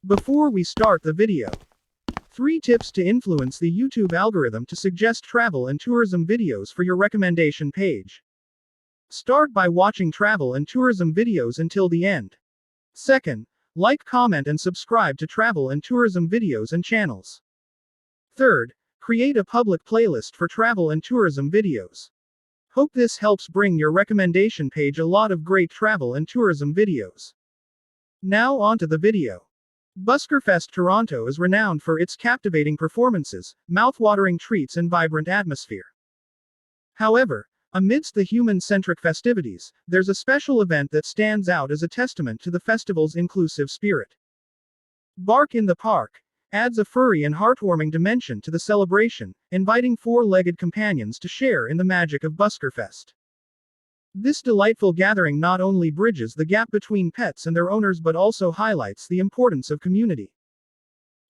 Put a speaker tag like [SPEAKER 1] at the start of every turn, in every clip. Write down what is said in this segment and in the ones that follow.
[SPEAKER 1] Before we start the video, 3 tips to influence the YouTube algorithm to suggest travel and tourism videos for your recommendation page. Start by watching travel and tourism videos until the end. Second, like, comment, and subscribe to travel and tourism videos and channels. Third, create a public playlist for travel and tourism videos. Hope this helps bring your recommendation page a lot of great travel and tourism videos. Now on to the video. Buskerfest Toronto is renowned for its captivating performances, mouth-watering treats, and vibrant atmosphere. However, amidst the human-centric festivities, there's a special event that stands out as a testament to the festival's inclusive spirit. Bark in the Park adds a furry and heartwarming dimension to the celebration, inviting 4-legged companions to share in the magic of Buskerfest. This delightful gathering not only bridges the gap between pets and their owners but also highlights the importance of community,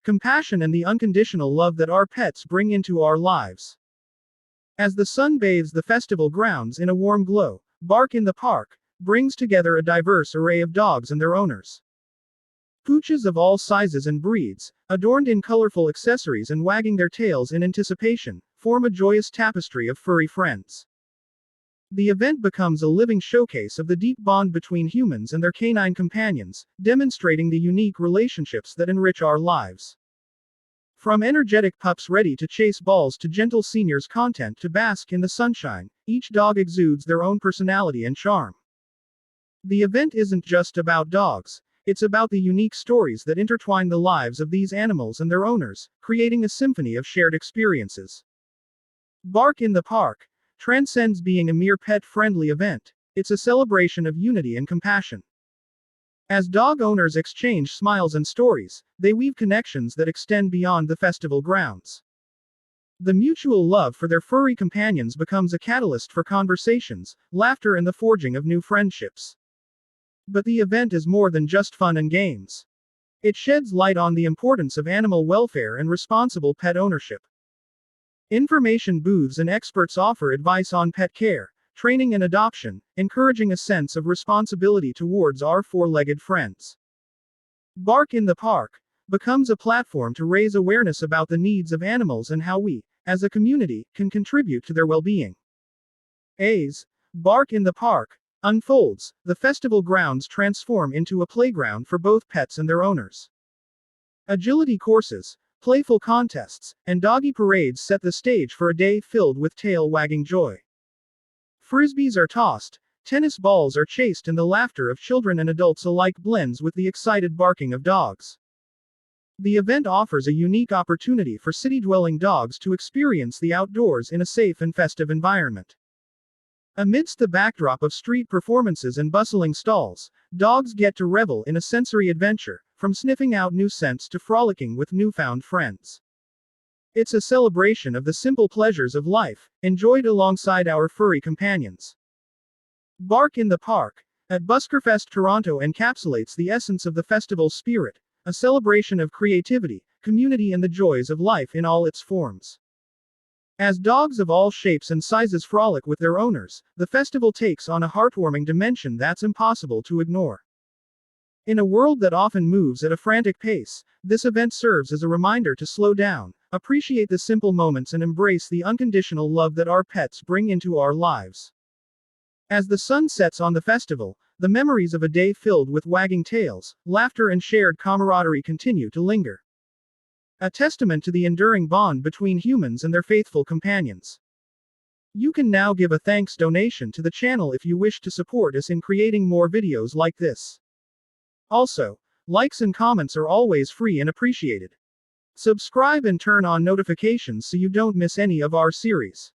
[SPEAKER 1] compassion, and the unconditional love that our pets bring into our lives. As the sun bathes the festival grounds in a warm glow, Bark in the Park brings together a diverse array of dogs and their owners. Pooches of all sizes and breeds, adorned in colorful accessories and wagging their tails in anticipation, form a joyous tapestry of furry friends. The event becomes a living showcase of the deep bond between humans and their canine companions, demonstrating the unique relationships that enrich our lives. From energetic pups ready to chase balls to gentle seniors content to bask in the sunshine, each dog exudes their own personality and charm. The event isn't just about dogs, it's about the unique stories that intertwine the lives of these animals and their owners, creating a symphony of shared experiences. Bark in the Park transcends being a mere pet-friendly event. It's a celebration of unity and compassion. As dog owners exchange smiles and stories, they weave connections that extend beyond the festival grounds. The mutual love for their furry companions becomes a catalyst for conversations, laughter, and the forging of new friendships. But the event is more than just fun and games. It sheds light on the importance of animal welfare and responsible pet ownership. Information booths and experts offer advice on pet care, training, and adoption, encouraging a sense of responsibility towards our 4-legged friends. Bark in the Park becomes a platform to raise awareness about the needs of animals and how we, as a community, can contribute to their well-being. As Bark in the Park unfolds, the festival grounds transform into a playground for both pets and their owners. Agility courses, playful contests, and doggy parades set the stage for a day filled with tail-wagging joy. Frisbees are tossed, tennis balls are chased, and the laughter of children and adults alike blends with the excited barking of dogs. The event offers a unique opportunity for city-dwelling dogs to experience the outdoors in a safe and festive environment. Amidst the backdrop of street performances and bustling stalls, dogs get to revel in a sensory adventure, from sniffing out new scents to frolicking with newfound friends. It's a celebration of the simple pleasures of life, enjoyed alongside our furry companions. Bark in the Park at Buskerfest Toronto encapsulates the essence of the festival's spirit, a celebration of creativity, community, and the joys of life in all its forms. As dogs of all shapes and sizes frolic with their owners, the festival takes on a heartwarming dimension that's impossible to ignore. In a world that often moves at a frantic pace, this event serves as a reminder to slow down, appreciate the simple moments, and embrace the unconditional love that our pets bring into our lives. As the sun sets on the festival, the memories of a day filled with wagging tails, laughter, and shared camaraderie continue to linger. A testament to the enduring bond between humans and their faithful companions. You can now give a thanks donation to the channel if you wish to support us in creating more videos like this. Also, likes and comments are always free and appreciated. Subscribe and turn on notifications so you don't miss any of our series.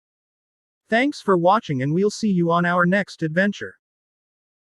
[SPEAKER 1] Thanks for watching, and we'll see you on our next adventure.